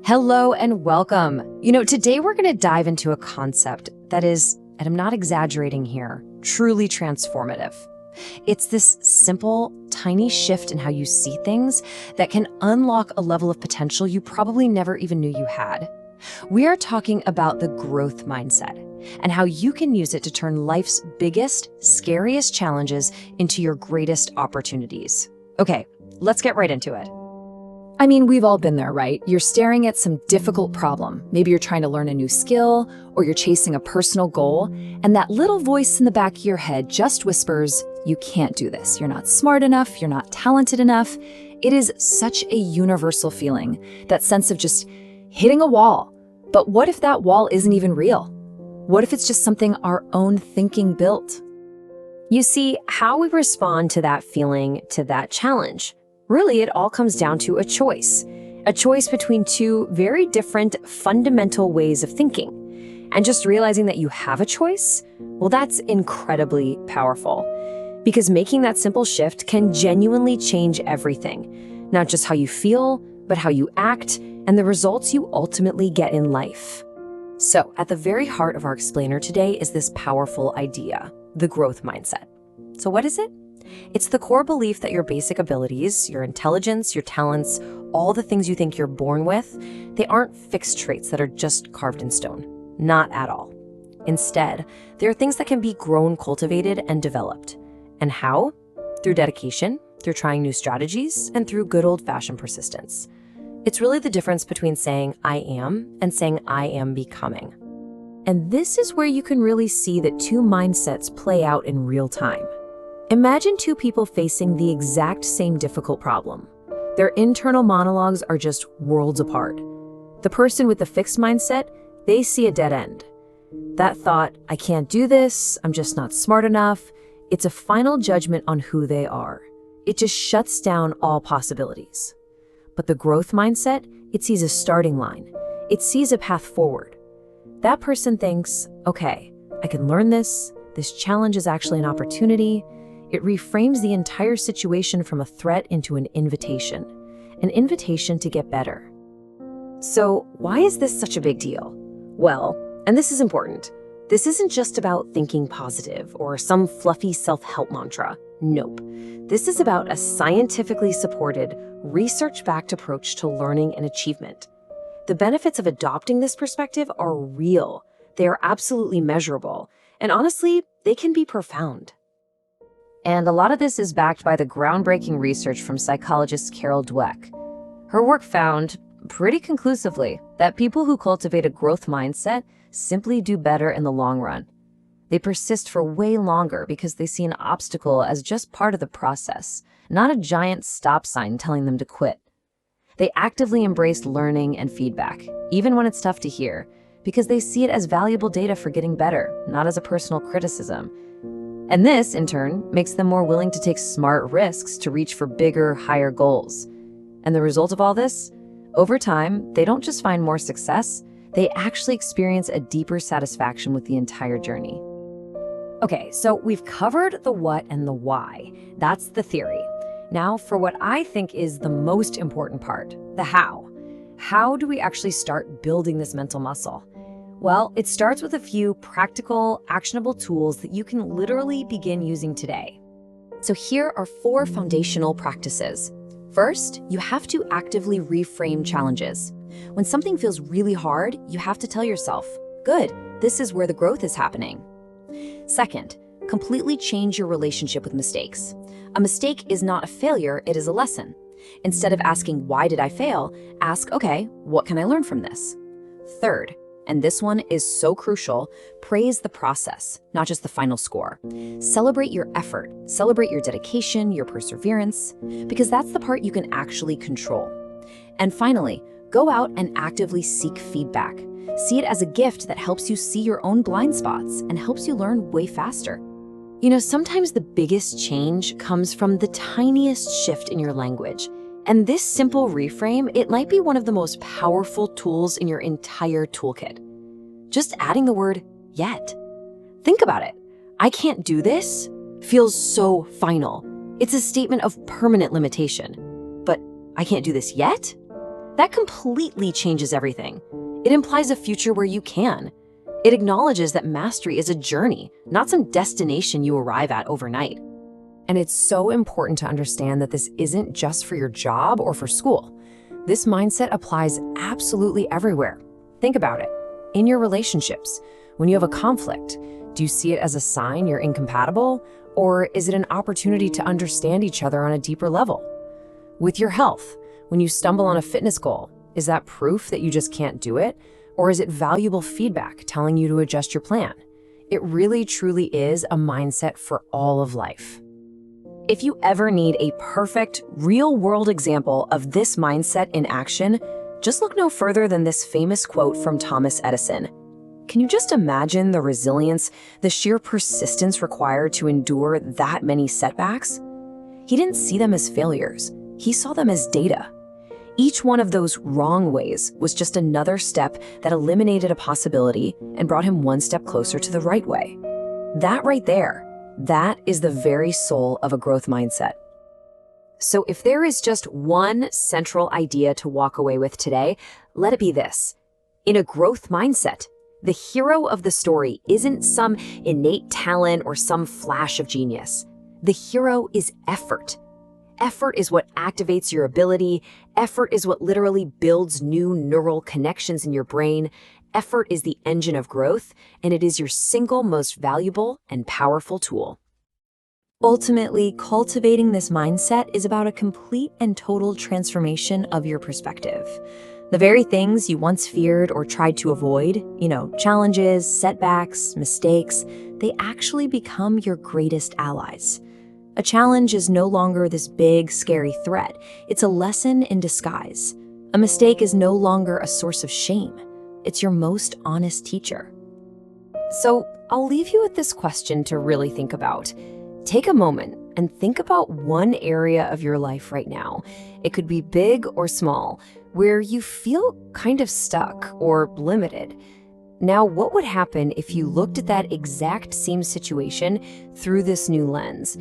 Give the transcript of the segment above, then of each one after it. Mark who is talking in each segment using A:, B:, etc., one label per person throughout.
A: Hello and welcome. Today we're going to dive into a concept that is, and I'm not exaggerating here, truly transformative. It's this simple, tiny shift in how you see things that can unlock a level of potential you probably never even knew you had. We are talking about the growth mindset and how you can use it to turn life's biggest, scariest challenges into your greatest opportunities. Okay, let's get right into it.
B: We've all been there, right? You're staring at some difficult problem. Maybe you're trying to learn a new skill, or you're chasing a personal goal, and that little voice in the back of your head just whispers, you can't do this. You're not smart enough. You're not talented enough. It is such a universal feeling, that sense of just hitting a wall. But what if that wall isn't even real? What if it's just something our own thinking built?
A: You see, how we respond to that feeling, to that challenge, really, it all comes down to a choice between two very different fundamental ways of thinking. And just realizing that you have a choice, well, that's incredibly powerful, because making that simple shift can genuinely change everything, not just how you feel, but how you act and the results you ultimately get in life. So at the very heart of our explainer today is this powerful idea, the growth mindset. So what is it? It's the core belief that your basic abilities, your intelligence, your talents, all the things you think you're born with, they aren't fixed traits that are just carved in stone. Not at all. Instead, they are things that can be grown, cultivated, and developed. And how? Through dedication, through trying new strategies, and through good old-fashioned persistence. It's really the difference between saying I am and saying I am becoming. And this is where you can really see that two mindsets play out in real time. Imagine two people facing the exact same difficult problem. Their internal monologues are just worlds apart. The person with the fixed mindset, they see a dead end. That thought, I can't do this, I'm just not smart enough, it's a final judgment on who they are. It just shuts down all possibilities. But the growth mindset, it sees a starting line. It sees a path forward. That person thinks, okay, I can learn this challenge is actually an opportunity. It reframes the entire situation from a threat into an invitation to get better. So why is this such a big deal? Well, and this is important, this isn't just about thinking positive or some fluffy self-help mantra. Nope. This is about a scientifically supported, research-backed approach to learning and achievement. The benefits of adopting this perspective are real. They are absolutely measurable. And honestly, they can be profound. And a lot of this is backed by the groundbreaking research from psychologist Carol Dweck. Her work found, pretty conclusively, that people who cultivate a growth mindset simply do better in the long run. They persist for way longer because they see an obstacle as just part of the process, not a giant stop sign telling them to quit. They actively embrace learning and feedback, even when it's tough to hear, because they see it as valuable data for getting better, not as a personal criticism. And this, in turn, makes them more willing to take smart risks to reach for bigger, higher goals. And the result of all this? Over time, they don't just find more success, they actually experience a deeper satisfaction with the entire journey. Okay, so we've covered the what and the why. That's the theory. Now, for what I think is the most important part, the how. How do we actually start building this mental muscle? Well, it starts with a few practical, actionable tools that you can literally begin using today. So here are 4 foundational practices. First, you have to actively reframe challenges. When something feels really hard, you have to tell yourself, good, this is where the growth is happening. Second, completely change your relationship with mistakes. A mistake is not a failure, it is a lesson. Instead of asking, why did I fail? Ask, okay, what can I learn from this? Third, and this one is so crucial, praise the process, not just the final score. Celebrate your effort, celebrate your dedication, your perseverance, because that's the part you can actually control. And finally, go out and actively seek feedback. See it as a gift that helps you see your own blind spots and helps you learn way faster. Sometimes the biggest change comes from the tiniest shift in your language. And this simple reframe, it might be one of the most powerful tools in your entire toolkit. Just adding the word yet. Think about it. I can't do this feels so final. It's a statement of permanent limitation. But I can't do this yet? That completely changes everything. It implies a future where you can. It acknowledges that mastery is a journey, not some destination you arrive at overnight. And it's so important to understand that this isn't just for your job or for school. This mindset applies absolutely everywhere. Think about it. In your relationships, when you have a conflict, do you see it as a sign you're incompatible, or is it an opportunity to understand each other on a deeper level? With your health, when you stumble on a fitness goal, is that proof that you just can't do it? Or is it valuable feedback telling you to adjust your plan? It really truly is a mindset for all of life. If you ever need a perfect, real-world example of this mindset in action, just look no further than this famous quote from Thomas Edison. Can you just imagine the resilience, the sheer persistence required to endure that many setbacks? He didn't see them as failures. He saw them as data. Each one of those wrong ways was just another step that eliminated a possibility and brought him one step closer to the right way. That right there, that is the very soul of a growth mindset. So if there is just one central idea to walk away with today, let it be this. In a growth mindset, the hero of the story isn't some innate talent or some flash of genius. The hero is effort. Effort is what activates your ability. Effort is what literally builds new neural connections in your brain. Effort is the engine of growth, and it is your single most valuable and powerful tool. Ultimately, cultivating this mindset is about a complete and total transformation of your perspective. The very things you once feared or tried to avoid, challenges, setbacks, mistakes, they actually become your greatest allies. A challenge is no longer this big, scary threat. It's a lesson in disguise. A mistake is no longer a source of shame. It's your most honest teacher. So I'll leave you with this question to really think about. Take a moment and think about one area of your life right now. It could be big or small, where you feel kind of stuck or limited. Now, what would happen if you looked at that exact same situation through this new lens?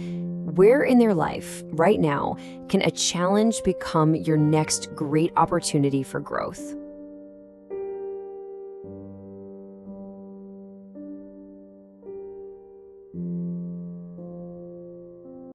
A: Where in their life, right now, can a challenge become your next great opportunity for growth?